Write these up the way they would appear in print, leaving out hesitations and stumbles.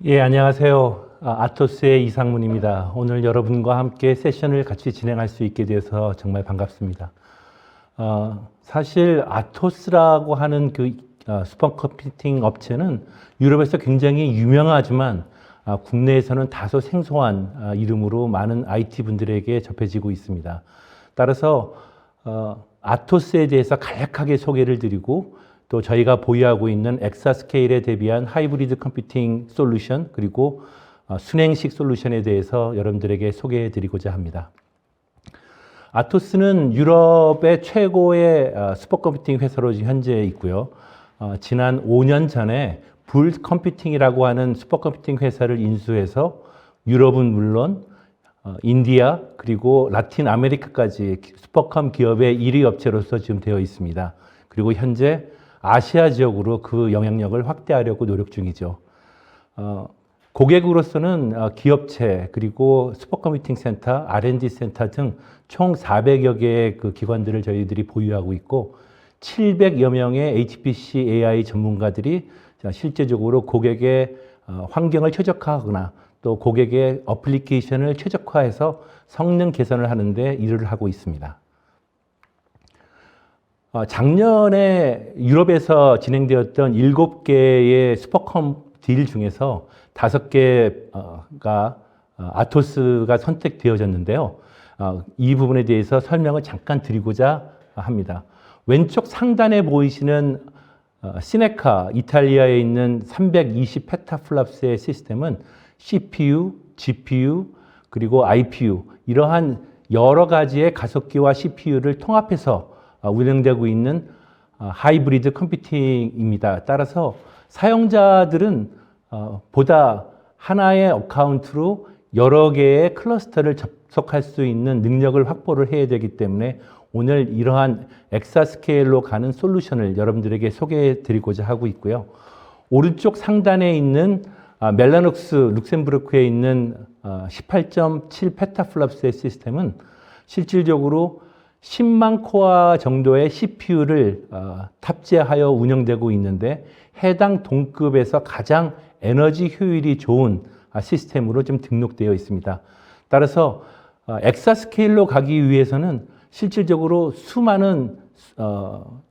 예, 안녕하세요. 아토스의 이상문입니다. 오늘 여러분과 함께 세션을 같이 진행할 수 있게 되어서 정말 반갑습니다. 사실 아토스라고 하는 슈퍼컴퓨팅 업체는 유럽에서 굉장히 유명하지만 국내에서는 다소 생소한 이름으로 많은 IT 분들에게 접해지고 있습니다. 따라서 아토스에 대해서 간략하게 소개를 드리고 또 저희가 보유하고 있는 엑사스케일에 대비한 하이브리드 컴퓨팅 솔루션 그리고 순행식 솔루션에 대해서 여러분들에게 소개해 드리고자 합니다. 아토스는 유럽의 최고의 슈퍼컴퓨팅 회사로 현재 있고요. 지난 5년 전에 불 컴퓨팅이라고 하는 슈퍼컴퓨팅 회사를 인수해서 유럽은 물론 인디아 그리고 라틴 아메리카까지 슈퍼컴 기업의 1위 업체로서 지금 되어 있습니다. 그리고 현재 아시아 지역으로 그 영향력을 확대하려고 노력 중이죠. 고객으로서는 기업체 그리고 슈퍼컴퓨팅 센터, R&D 센터 등 총 400여 개의 그 기관들을 저희들이 보유하고 있고 700여 명의 HPC AI 전문가들이 실제적으로 고객의 환경을 최적화하거나 또 고객의 어플리케이션을 최적화해서 성능 개선을 하는데 일을 하고 있습니다. 작년에 유럽에서 진행되었던 7개의 슈퍼컴 딜 중에서 5개가 아토스가 선택되어졌는데요. 이 부분에 대해서 설명을 잠깐 드리고자 합니다. 왼쪽 상단에 보이시는 시네카, 이탈리아에 있는 320 페타플랍스의 시스템은 CPU, GPU, 그리고 IPU 이러한 여러 가지의 가속기와 CPU를 통합해서 운영되고 있는 하이브리드 컴퓨팅입니다. 따라서 사용자들은 보다 하나의 어카운트로 여러 개의 클러스터를 접속할 수 있는 능력을 확보를 해야 되기 때문에 오늘 이러한 엑사스케일로 가는 솔루션을 여러분들에게 소개해 드리고자 하고 있고요. 오른쪽 상단에 있는 멜라녹스 룩셈부르크에 있는 18.7 페타플랍스의 시스템은 실질적으로 10만 코어 정도의 CPU를 탑재하여 운영되고 있는데 해당 동급에서 가장 에너지 효율이 좋은 시스템으로 좀 등록되어 있습니다. 따라서 엑사스케일로 가기 위해서는 실질적으로 수많은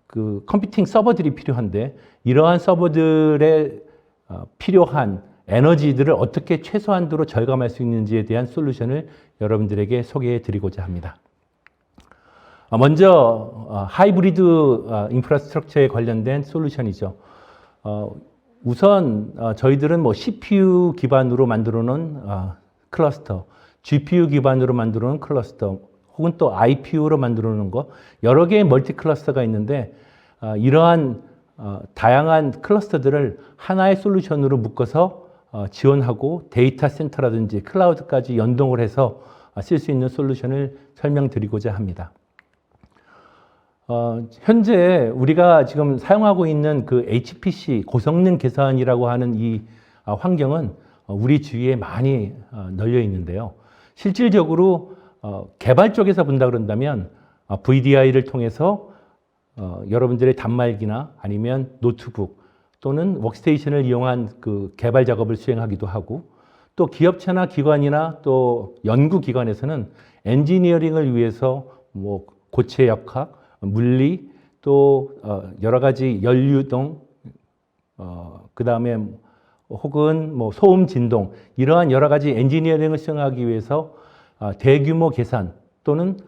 그 컴퓨팅 서버들이 필요한데 이러한 서버들의 필요한 에너지들을 어떻게 최소한도로 절감할 수 있는지에 대한 솔루션을 여러분들에게 소개해 드리고자 합니다. 먼저 하이브리드 인프라스트럭처에 관련된 솔루션이죠. 우선 저희들은 CPU 기반으로 만들어 놓은 클러스터, GPU 기반으로 만들어 놓은 클러스터, 혹은 또 IPU로 만들어 놓은 거 여러 개의 멀티 클러스터가 있는데 이러한 다양한 클러스터들을 하나의 솔루션으로 묶어서 지원하고 데이터 센터라든지 클라우드까지 연동을 해서 쓸 수 있는 솔루션을 설명드리고자 합니다. 현재 우리가 지금 사용하고 있는 그 HPC 고성능 계산이라고 하는 이 환경은 우리 주위에 많이 널려 있는데요. 실질적으로 개발 쪽에서 본다 그런다면 VDI를 통해서 여러분들의 단말기나 아니면 노트북 또는 워크스테이션을 이용한 그 개발 작업을 수행하기도 하고 또 기업체나 기관이나 또 연구기관에서는 엔지니어링을 위해서 뭐 고체 역학 물리 또 여러 가지 연류동 그 다음에 혹은 뭐 소음 진동 이러한 여러 가지 엔지니어링을 수행하기 위해서 대규모 계산 또는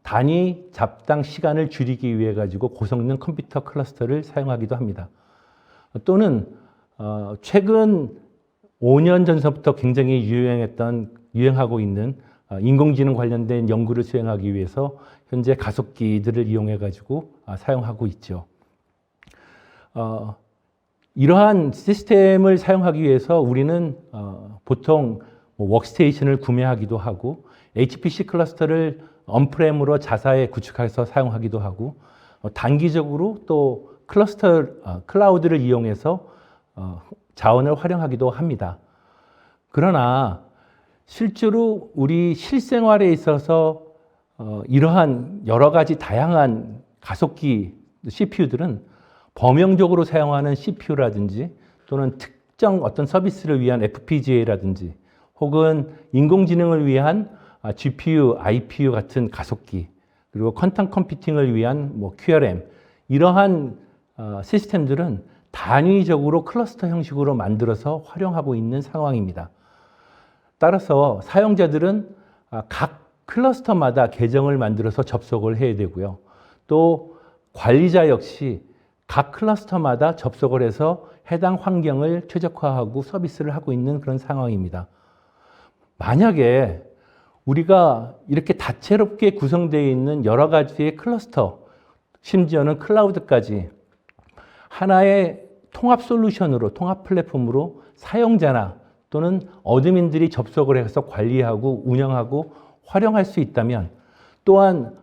단위 잡당 시간을 줄이기 위해 가지고 고성능 컴퓨터 클러스터를 사용하기도 합니다. 또는 최근 5년 전서부터 굉장히 유행하고 있는 인공지능 관련된 연구를 수행하기 위해서 현재 가속기들을 이용해 가지고 사용하고 있죠. 이러한 시스템을 사용하기 위해서 우리는 보통 워크스테이션을 구매하기도 하고 HPC 클러스터를 언프렘으로 자사에 구축해서 사용하기도 하고 단기적으로 또 클라우드를 이용해서 자원을 활용하기도 합니다. 그러나 실제로 우리 실생활에 있어서 이러한 여러 가지 다양한 가속기 CPU들은 범용적으로 사용하는 CPU라든지 또는 특정 어떤 서비스를 위한 FPGA라든지 혹은 인공지능을 위한 GPU, IPU 같은 가속기, 그리고 퀀텀 컴퓨팅을 위한 뭐 QRM, 이러한 시스템들은 단위적으로 클러스터 형식으로 만들어서 활용하고 있는 상황입니다. 따라서 사용자들은 각 클러스터마다 계정을 만들어서 접속을 해야 되고요. 또 관리자 역시 각 클러스터마다 접속을 해서 해당 환경을 최적화하고 서비스를 하고 있는 그런 상황입니다. 만약에 우리가 이렇게 다채롭게 구성되어 있는 여러 가지의 클러스터, 심지어는 클라우드까지 하나의 통합 솔루션으로, 통합 플랫폼으로 사용자나 또는 어드민들이 접속을 해서 관리하고 운영하고 활용할 수 있다면, 또한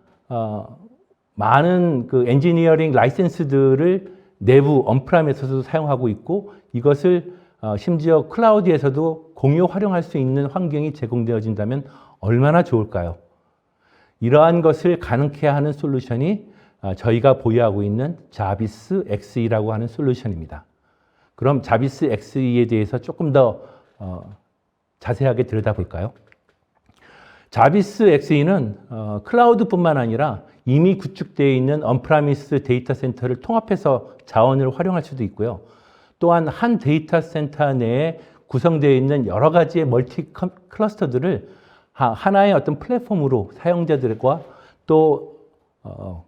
많은 그 엔지니어링 라이센스들을 내부 언프라임에서도 사용하고 있고, 이것을 심지어 클라우드에서도 공유 활용할 수 있는 환경이 제공되어진다면 얼마나 좋을까요? 이러한 것을 가능케 하는 솔루션이 저희가 보유하고 있는 자비스 XE라고 하는 솔루션입니다. 그럼 자비스 XE에 대해서 조금 더 자세하게 들여다볼까요? 자비스 XE는 클라우드뿐만 아니라 이미 구축되어 있는 언프라미스 데이터 센터를 통합해서 자원을 활용할 수도 있고요. 또한 한 데이터 센터 내에 구성되어 있는 여러 가지의 멀티 클러스터들을 하나의 어떤 플랫폼으로 사용자들과 또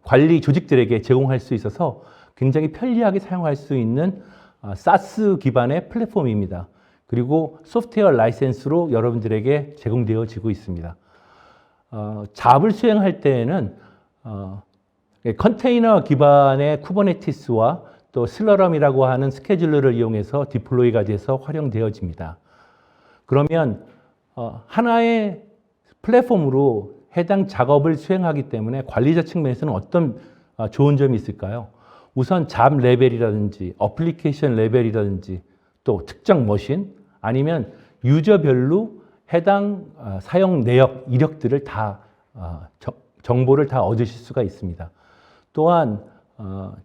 관리 조직들에게 제공할 수 있어서 굉장히 편리하게 사용할 수 있는 사스 기반의 플랫폼입니다. 그리고 소프트웨어 라이센스로 여러분들에게 제공되어지고 있습니다. 잡을 수행할 때에는 컨테이너 기반의 쿠버네티스와 또 슬러럼이라고 하는 스케줄러를 이용해서 디플로이가 돼서 활용되어집니다. 그러면 하나의 플랫폼으로 해당 작업을 수행하기 때문에 관리자 측면에서는 어떤 좋은 점이 있을까요? 우선 잡 레벨이라든지 어플리케이션 레벨이라든지 또 특정 머신 아니면 유저별로 해당 사용 내역, 이력들을 다 정보를 다 얻으실 수가 있습니다. 또한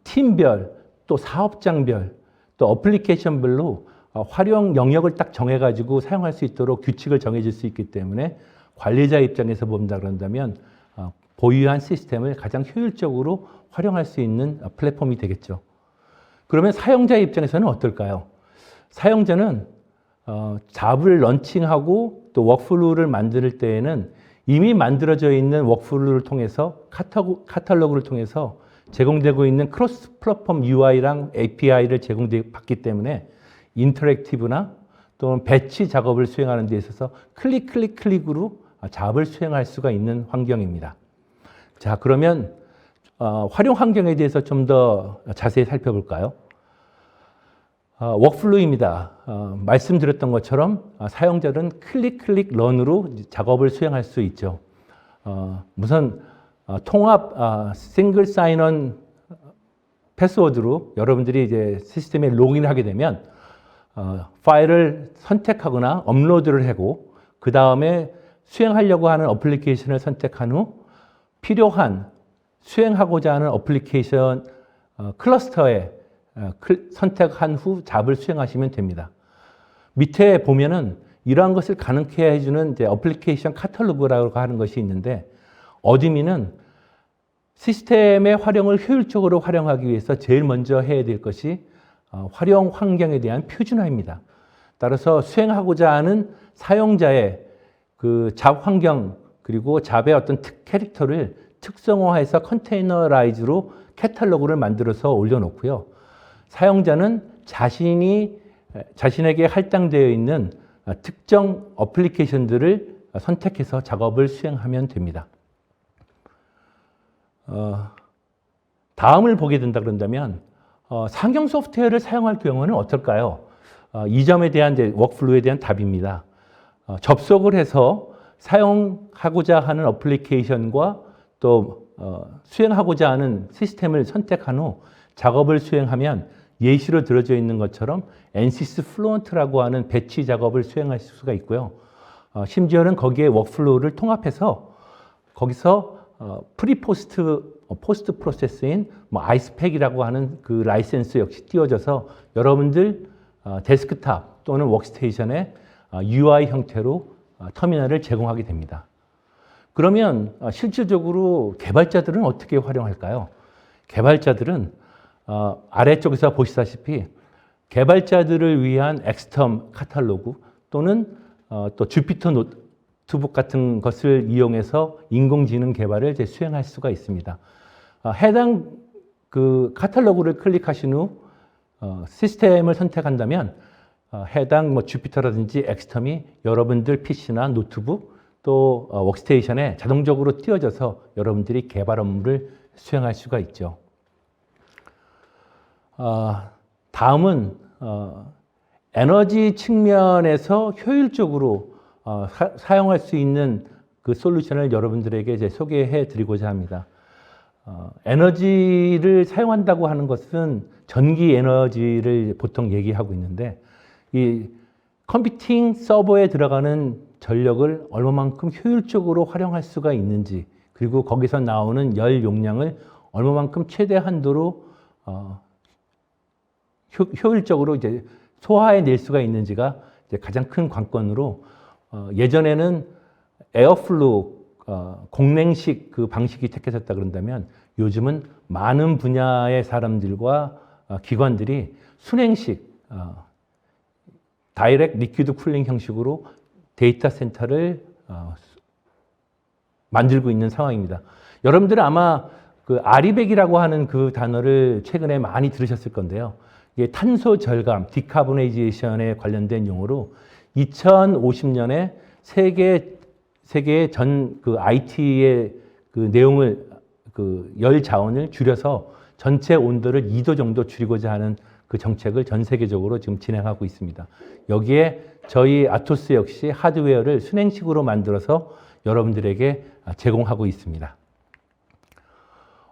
팀별 또 사업장별 또 어플리케이션별로 활용 영역을 딱 정해가지고 사용할 수 있도록 규칙을 정해질 수 있기 때문에 관리자 입장에서 본다 그런다면 보유한 시스템을 가장 효율적으로 활용할 수 있는 플랫폼이 되겠죠. 그러면 사용자 입장에서는 어떨까요? 사용자는 잡을 런칭하고 또 워크플로우를 만들 때에는 이미 만들어져 있는 워크플로우를 통해서 카탈로그를 통해서 제공되고 있는 크로스 플랫폼 UI랑 API를 제공받기 때문에 인터랙티브나 또는 배치 작업을 수행하는 데 있어서 클릭으로 잡을 수행할 수가 있는 환경입니다. 자, 그러면 활용 환경에 대해서 좀 더 자세히 살펴볼까요? 워크플로우입니다. 말씀드렸던 것처럼 사용자는 클릭 런으로 작업을 수행할 수 있죠. 우선 통합 싱글 사인온 패스워드로 여러분들이 이제 시스템에 로그인하게 되면 파일을 선택하거나 업로드를 하고 그 다음에 수행하려고 하는 어플리케이션을 선택한 후 필요한 수행하고자 하는 어플리케이션 클러스터에 선택한 후 잡을 수행하시면 됩니다. 밑에 보면은 이러한 것을 가능케 해주는 이제 어플리케이션 카탈로그라고 하는 것이 있는데, 어드민은 시스템의 활용을 효율적으로 활용하기 위해서 제일 먼저 해야 될 것이 활용 환경에 대한 표준화입니다. 따라서 수행하고자 하는 사용자의 그 잡 환경 그리고 잡의 어떤 캐릭터를 특성화해서 컨테이너라이즈로 카탈로그를 만들어서 올려놓고요. 사용자는 자신에게 할당되어 있는 특정 어플리케이션들을 선택해서 작업을 수행하면 됩니다. 다음을 보게 된다 그런다면 상용 소프트웨어를 사용할 경우는 어떨까요? 이 점에 대한 이제 워크플로우에 대한 답입니다. 접속을 해서 사용하고자 하는 어플리케이션과 또 수행하고자 하는 시스템을 선택한 후 작업을 수행하면 예시로 들어져 있는 것처럼 NCS 플루언트라고 하는 배치 작업을 수행할 수가 있고요. 심지어는 거기에 워크플로우를 통합해서 거기서 포스트 프로세스인 아이스팩이라고 하는 그 라이센스 역시 띄워져서 여러분들 데스크탑 또는 워크스테이션에 UI 형태로 터미널을 제공하게 됩니다. 그러면 실질적으로 개발자들은 어떻게 활용할까요? 개발자들은 아래쪽에서 보시다시피 개발자들을 위한 엑스텀 카탈로그 또는 또 주피터 노트북 같은 것을 이용해서 인공지능 개발을 이제 수행할 수가 있습니다. 해당 그 카탈로그를 클릭하신 후 시스템을 선택한다면 해당 뭐 주피터라든지 엑스텀이 여러분들 PC나 노트북 또 워크스테이션에 자동적으로 띄워져서 여러분들이 개발 업무를 수행할 수가 있죠. 다음은 에너지 측면에서 효율적으로 사용할 수 있는 그 솔루션을 여러분들에게 이제 소개해 드리고자 합니다. 에너지를 사용한다고 하는 것은 전기 에너지를 보통 얘기하고 있는데 이 컴퓨팅 서버에 들어가는 전력을 얼마만큼 효율적으로 활용할 수가 있는지 그리고 거기서 나오는 열 용량을 얼마만큼 최대 한도로 효율적으로 이제 소화해낼 수가 있는지가 이제 가장 큰 관건으로 예전에는 에어플로 공냉식 그 방식이 택해졌다 그런다면 요즘은 많은 분야의 사람들과 기관들이 순행식 다이렉트 리퀴드 쿨링 형식으로 데이터 센터를 만들고 있는 상황입니다. 여러분들은 아마 그 아리백이라고 하는 그 단어를 최근에 많이 들으셨을 건데요. 이게 탄소 절감, 디카보네이제이션에 관련된 용어로 2050년에 세계의 전 그 IT의 그 내용을 그 열 자원을 줄여서 전체 온도를 2도 정도 줄이고자 하는 그 정책을 전 세계적으로 지금 진행하고 있습니다. 여기에 저희 아토스 역시 하드웨어를 순행식으로 만들어서 여러분들에게 제공하고 있습니다.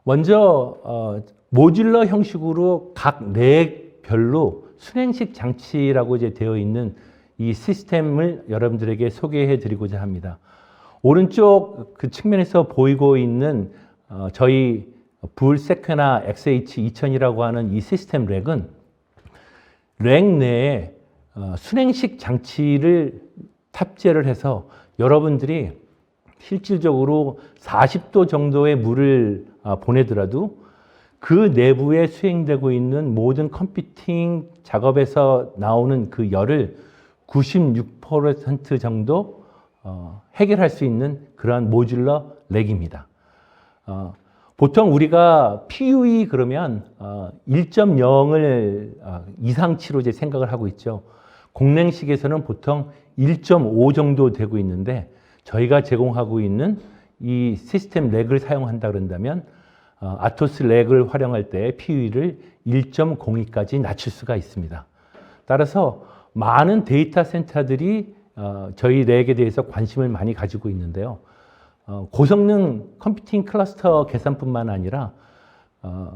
먼저 모듈러 형식으로 각 렉별로 순행식 장치라고 이제 되어 있는 이 시스템을 여러분들에게 소개해 드리고자 합니다. 오른쪽 그 측면에서 보이고 있는 저희 불세퀘나 XH2000이라고 하는 이 시스템 렉은 렉 내에 순행식 장치를 탑재를 해서 여러분들이 실질적으로 40도 정도의 물을 보내더라도 그 내부에 수행되고 있는 모든 컴퓨팅 작업에서 나오는 그 열을 96% 정도 해결할 수 있는 그러한 모듈러 렉입니다. 보통 우리가 PUE 그러면 1.0을 이상치로 이제 생각을 하고 있죠. 공냉식에서는 보통 1.5 정도 되고 있는데 저희가 제공하고 있는 이 시스템 렉을 사용한다 그런다면 아토스 렉을 활용할 때 PUE를 1.02까지 낮출 수가 있습니다. 따라서 많은 데이터 센터들이 저희 렉에 대해서 관심을 많이 가지고 있는데요. 고성능 컴퓨팅 클러스터 계산뿐만 아니라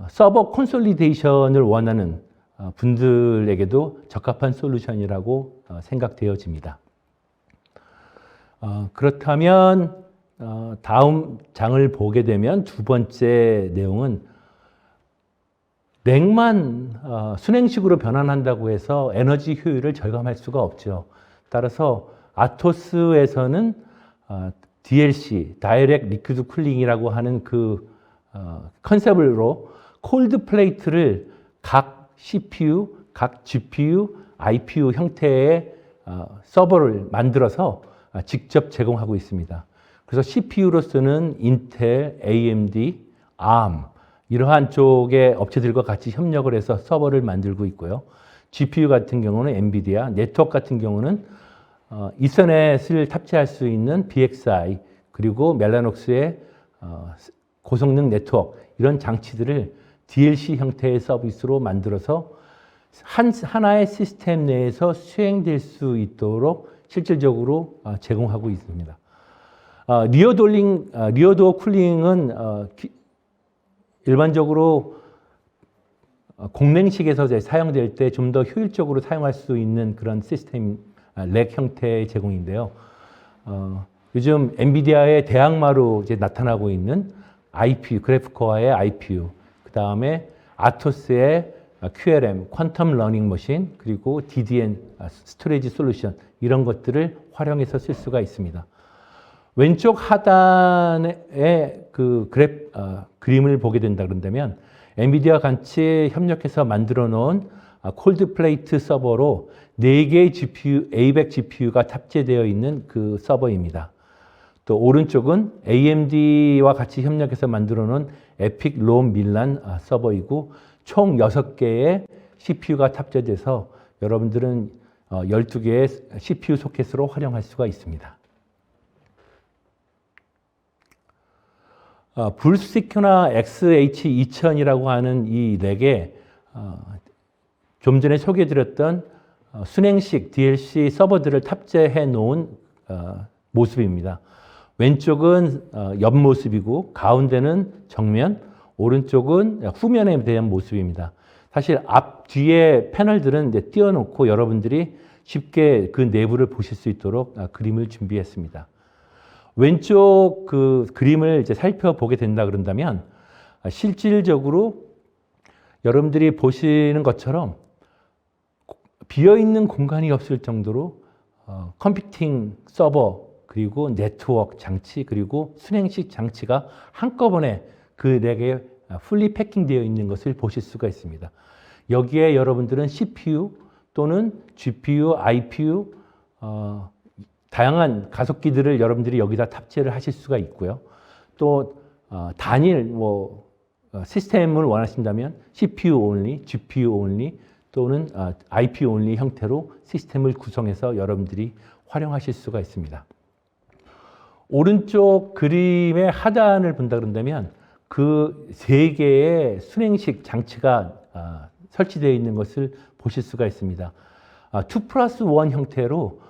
서버 콘솔리데이션을 원하는 분들에게도 적합한 솔루션이라고 생각되어집니다. 그렇다면 다음 장을 보게 되면 두 번째 내용은 렉만 순행식으로 변환한다고 해서 에너지 효율을 절감할 수가 없죠. 따라서 아토스에서는 DLC, 다이렉트 리퀴드 쿨링이라고 하는 그 컨셉으로 콜드 플레이트를 각 CPU, 각 GPU, IPU 형태의 서버를 만들어서 직접 제공하고 있습니다. 그래서 CPU로서는 인텔, AMD, ARM 이러한 쪽의 업체들과 같이 협력을 해서 서버를 만들고 있고요. GPU 같은 경우는 엔비디아, 네트워크 같은 경우는 이서넷을 탑재할 수 있는 BXI 그리고 멜라녹스의 고성능 네트워크 이런 장치들을 DLC 형태의 서비스로 만들어서 하나의 시스템 내에서 수행될 수 있도록 실질적으로 제공하고 있습니다. 리어도어 쿨링은 일반적으로 공냉식에서 사용될 때 좀 더 효율적으로 사용할 수 있는 그런 시스템 렉 형태의 제공인데요. 요즘 엔비디아의 대항마로 이제 나타나고 있는 IPU, 그래프코어의 IPU, 그 다음에 아토스의 QLM, 퀀텀 러닝 머신, 그리고 DDN, 스토리지 솔루션 이런 것들을 활용해서 쓸 수가 있습니다. 왼쪽 하단에 그 그림을 보게 된다 그런다면 엔비디아 같이 협력해서 만들어 놓은 콜드 플레이트 서버로 4개의 GPU, A100 GPU가 탑재되어 있는 그 서버입니다. 또 오른쪽은 AMD와 같이 협력해서 만들어 놓은 에픽 롬 밀란 서버이고 총 6개의 CPU가 탑재돼서 여러분들은 12개의 CPU 소켓으로 활용할 수가 있습니다. 불시큐나 XH2000이라고 하는 이 렉에 좀 전에 소개해드렸던 순행식 DLC 서버들을 탑재해 놓은 모습입니다. 왼쪽은 옆모습이고 가운데는 정면, 오른쪽은 후면에 대한 모습입니다. 사실 앞, 뒤에 패널들은 이제 띄워놓고 여러분들이 쉽게 그 내부를 보실 수 있도록 그림을 준비했습니다. 왼쪽 그 그림을 이제 살펴보게 된다 그런다면 실질적으로 여러분들이 보시는 것처럼 비어있는 공간이 없을 정도로 컴퓨팅 서버 그리고 네트워크 장치 그리고 순행식 장치가 한꺼번에 그 렉에 풀리 패킹되어 있는 것을 보실 수가 있습니다. 여기에 여러분들은 CPU 또는 GPU, IPU 다양한 가속기들을 여러분들이 여기다 탑재를 하실 수가 있고요. 또 단일 시스템을 원하신다면 CPU only, GPU only 또는 IPU only 형태로 시스템을 구성해서 여러분들이 활용하실 수가 있습니다. 오른쪽 그림의 하단을 본다 그런다면 그 3개의 순행식 장치가 설치되어 있는 것을 보실 수가 있습니다. 2+1 형태로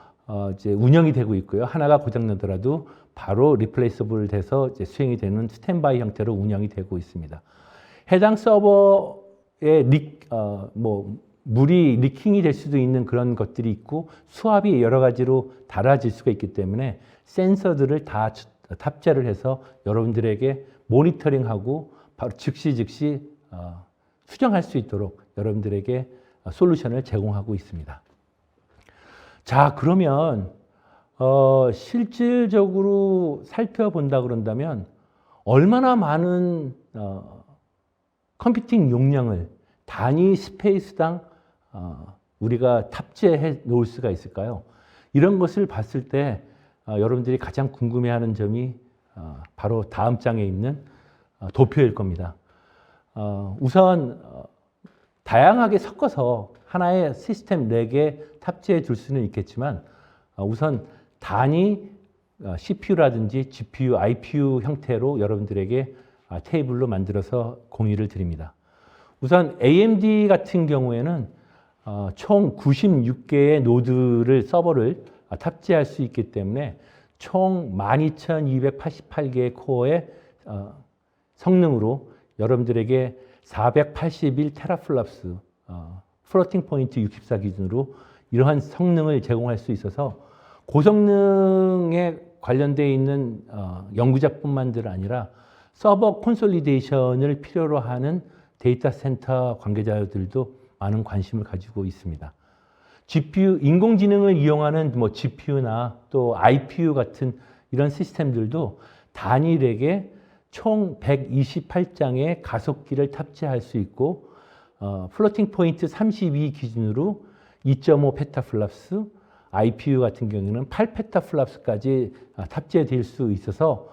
이제 운영이 되고 있고요. 하나가 고장나더라도 바로 리플레이서블 돼서 이제 수행이 되는 스탠바이 형태로 운영이 되고 있습니다. 해당 서버에 물이 리킹이 될 수도 있는 그런 것들이 있고 수압이 여러 가지로 달라질 수가 있기 때문에 센서들을 다 탑재를 해서 여러분들에게 모니터링하고 바로 즉시 수정할 수 있도록 여러분들에게 솔루션을 제공하고 있습니다. 자, 그러면 실질적으로 살펴본다 그런다면 얼마나 많은 컴퓨팅 용량을 단위 스페이스당 우리가 탑재해 놓을 수가 있을까요? 이런 것을 봤을 때 여러분들이 가장 궁금해하는 점이 바로 다음 장에 있는 도표일 겁니다. 우선 다양하게 섞어서 하나의 시스템 4개 탑재해 둘 수는 있겠지만 우선 단위 CPU라든지 GPU, IPU 형태로 여러분들에게 테이블로 만들어서 공유를 드립니다. 우선 AMD 같은 경우에는 총 96개의 노드를 서버를 탑재할 수 있기 때문에 총 12,288개의 코어의 성능으로 여러분들에게 481 테라플랍스 플로팅 포인트 64 기준으로 이러한 성능을 제공할 수 있어서 고성능에 관련되어 있는 연구자뿐만들 아니라 서버 콘솔리데이션을 필요로 하는 데이터 센터 관계자들도 많은 관심을 가지고 있습니다. GPU, 인공지능을 이용하는 GPU나 또 IPU 같은 이런 시스템들도 단일에게 총 128장의 가속기를 탑재할 수 있고 플로팅 포인트 32 기준으로 2.5 페타플랍스, IPU 같은 경우는 8 페타플랍스까지 탑재될 수 있어서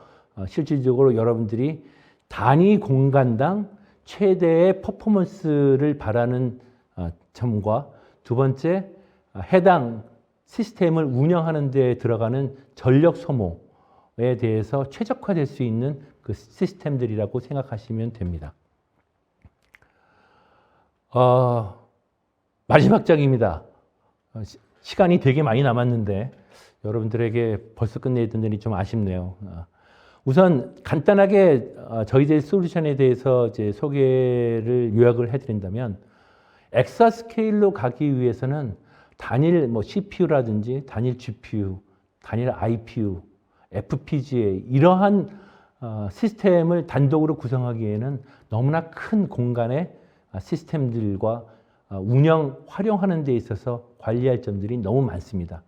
실질적으로 여러분들이 단위 공간당 최대의 퍼포먼스를 바라는 점과 두 번째, 해당 시스템을 운영하는 데 들어가는 전력 소모에 대해서 최적화될 수 있는 그 시스템들이라고 생각하시면 됩니다. 마지막 장입니다. 시간이 되게 많이 남았는데 여러분들에게 벌써 끝내야 되니 좀 아쉽네요. 우선 간단하게 저희들 솔루션에 대해서 이제 소개를 요약을 해드린다면 엑사스케일로 가기 위해서는 단일 CPU라든지 단일 GPU, 단일 IPU, FPGA 이러한 시스템을 단독으로 구성하기에는 너무나 큰 공간에 시스템들과 운영, 활용하는 데 있어서 관리할 점들이 너무 많습니다.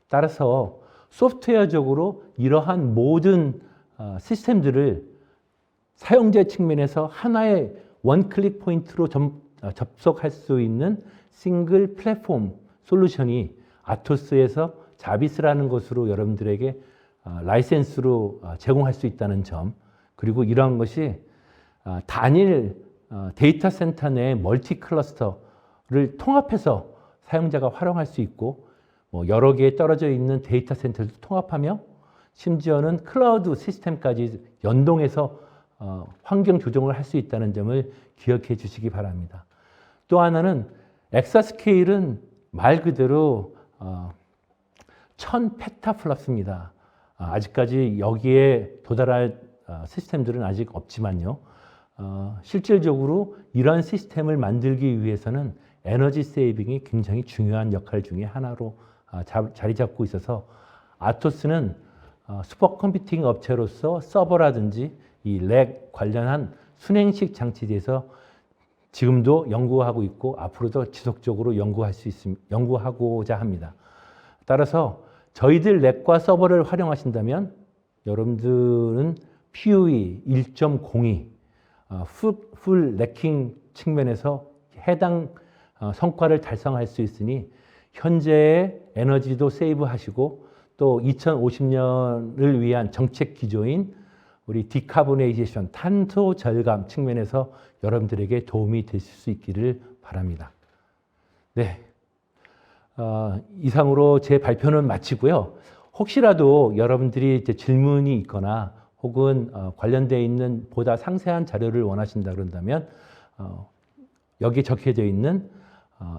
따라서 소프트웨어적으로 이러한 모든 시스템들을 사용자 측면에서 하나의 원클릭 포인트로 접속할 수 있는 싱글 플랫폼 솔루션이 아토스에서 자비스라는 것으로 여러분들에게 라이센스로 제공할 수 있다는 점, 그리고 이러한 것이 단일 데이터 센터 내 멀티 클러스터를 통합해서 사용자가 활용할 수 있고, 뭐 여러 개의 떨어져 있는 데이터 센터를 통합하며 심지어는 클라우드 시스템까지 연동해서 환경 조정을 할 수 있다는 점을 기억해 주시기 바랍니다. 또 하나는 엑사스케일은 말 그대로 1000페타플랍스입니다. 아직까지 여기에 도달할 시스템들은 아직 없지만요. 실질적으로 이러한 시스템을 만들기 위해서는 에너지 세이빙이 굉장히 중요한 역할 중에 하나로 자리 잡고 있어서 아토스는 슈퍼컴퓨팅 업체로서 서버라든지 이 렉 관련한 순행식 장치에 대해서 지금도 연구하고 있고 앞으로도 지속적으로 연구하고자 합니다. 따라서 저희들 렉과 서버를 활용하신다면 여러분들은 PoE 1.02 풀 렉킹 측면에서 해당 성과를 달성할 수 있으니 현재의 에너지도 세이브하시고 또 2050년을 위한 정책 기조인 우리 디카보네이제이션, 탄소 절감 측면에서 여러분들에게 도움이 되실 수 있기를 바랍니다. 네, 이상으로 제 발표는 마치고요. 혹시라도 여러분들이 이제 질문이 있거나 혹은 관련되어 있는 보다 상세한 자료를 원하신다 그런다면 여기 적혀져 있는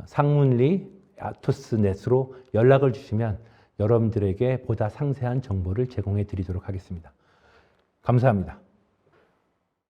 상문리 아토스넷으로 연락을 주시면 여러분들에게 보다 상세한 정보를 제공해 드리도록 하겠습니다. 감사합니다.